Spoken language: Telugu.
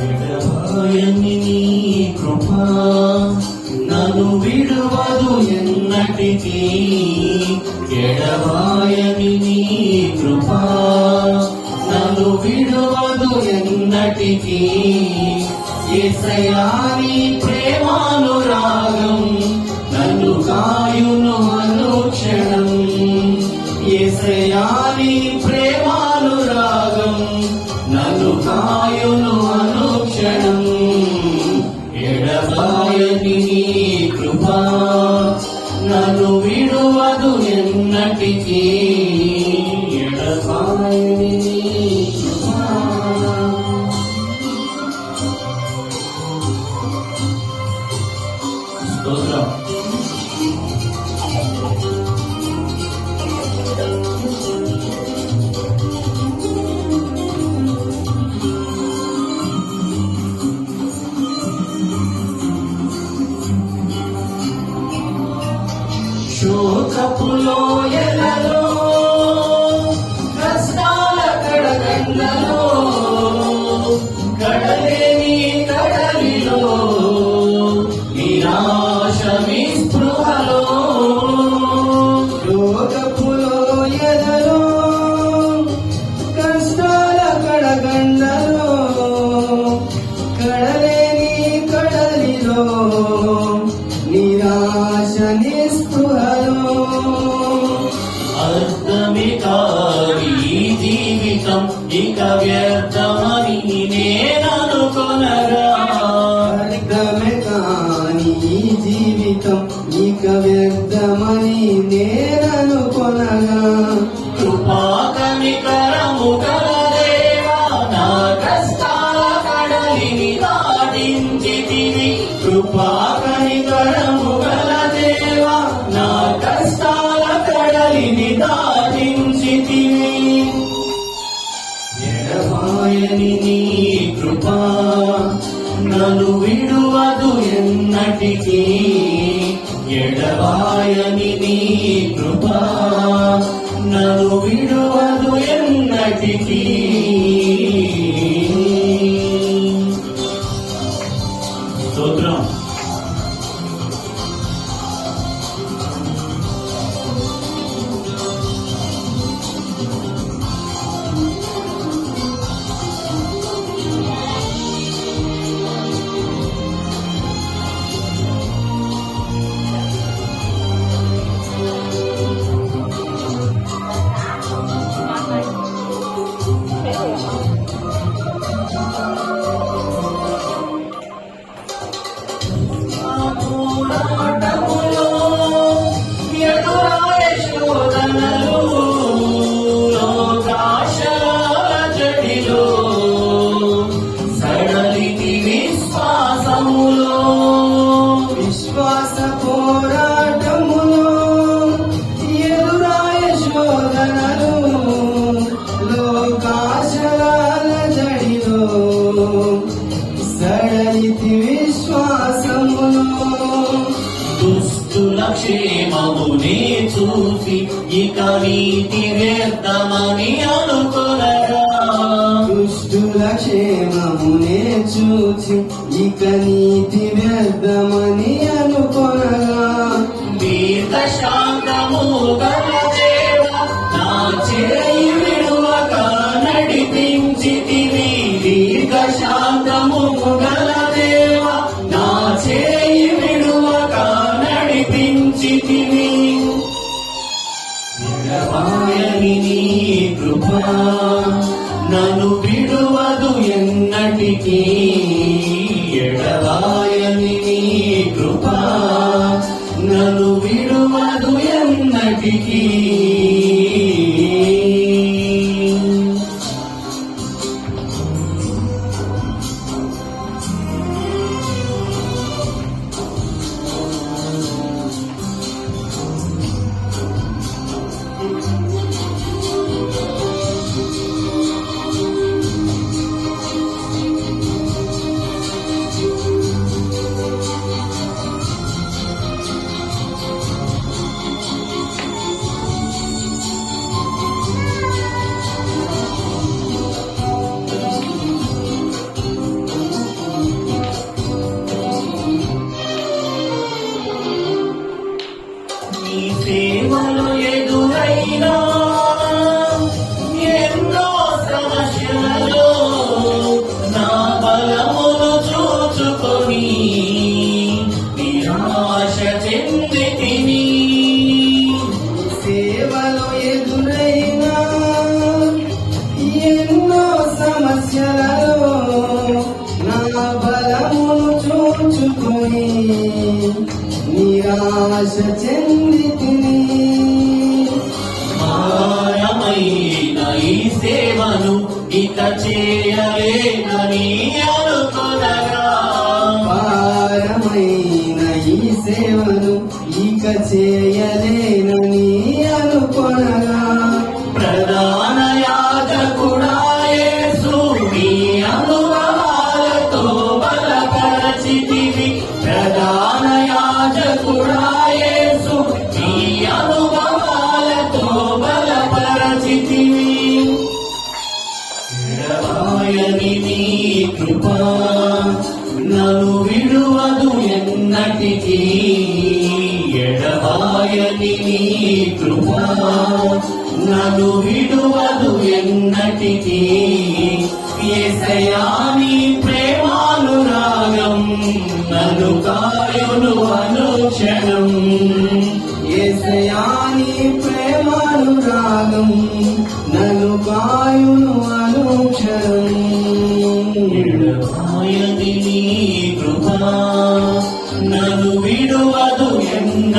ఎడబాయని నీ కృపా నన్ను విడువదు ఎన్నటికీ. ఎడబాయని నీ కృపా నన్ను విడువదు ఎన్నటికీ. యేసయ్యా నీ ప్రేమానురాగం నన్ను కాయును అనుక్షణం. యేసయ్యా నీ ప్రేమానురాగం నన్ను కాయును అనుక్షణం. ఎడబాయని నీ కృపా నన్ను విడువదు ఎన్నటికీ. ఎడబాయని నీ కృపా. స్తోత్రం. శోకపు లోయలలో కష్టాల కడగండ్లలో కడలేని కడలిలో నిరాశ నిస్పృహలో. శోకపు లోయలలో కష్టాల కడగండ్లలో కడలేని కడలిలో నిరాశ నిస్పృహలో. అర్థమే కాని జీవితం ఇక వ్యర్థమని నేననుకొనగా. అర్థమే కాని జీవితం ఇక వ్యర్థమని నేననుకొనగా. కృపా కనికరము గల దేవా నా కష్టాల కడలిని దాటించితివి. కృపా కనికరము గల దేవా నా కష్టాల కడలిని దాటించితివి. ఎడబాయని నీ కృపా నన్ను విడువదు ఎన్నటికీ. ఎడబాయని నీ కృపా నన్ను విడువదు ఎన్నటికీ. స్తోత్రం. విశ్వాస పోరాటములో ఎదురాయ శోధనలు లోకాశలాల జడిలో సడలితి విశ్వాసములో. దుష్టుల క్షేమమునే చూసి ఇక నీతి వ్యర్థమని అనుకొనగా. దుష్టుల క్షేమమునే చూచి ఇక నీతి వ్యర్థమని అనుకొనగా. దీర్ఘశాంతము గల దేవా నా చేయి విడువక నడిపించితివి. దీర్ఘశాంతము గల దేవా నా చేయి విడువక నడిపించితివి. ఎడబాయని నీ కృపా నన్ను విడువదు ఎన్నటికీ. ఎడబాయని నీ కృపా నన్ను విడువదు ఎన్నటికీ. నిరాశ చెందితిని. భారమైన ఈ సేవను ఇక చేయలేనని అనుకొనగా భారమైన ఈ సేవను ఇక చేయలేనని అనుకొనగా ప్రధాన యాజకుడా యేసు నీ అనుభవాలతో బలపరచితివి. ప్రధాన యాజకుడా యేసు నీ అనుభవాలతో బలపరచితివి. ఎడబాయని నీ కృప నన్ను విడువదు ఎన్నటికీ. ఎడబాయని నీ కృప నన్ను విడువదు ఎన్నటికీ. యేసయ్యా నీ ప్రేమానురాగం నన్ను కాయును అనుక్షణం. యేసయ్యా నీ ప్రేమానురాగం నన్ను కాయును అనుక్షణం. ఎడబాయని నీ కృప నన్ను విడువదు ఎన్నటికీ.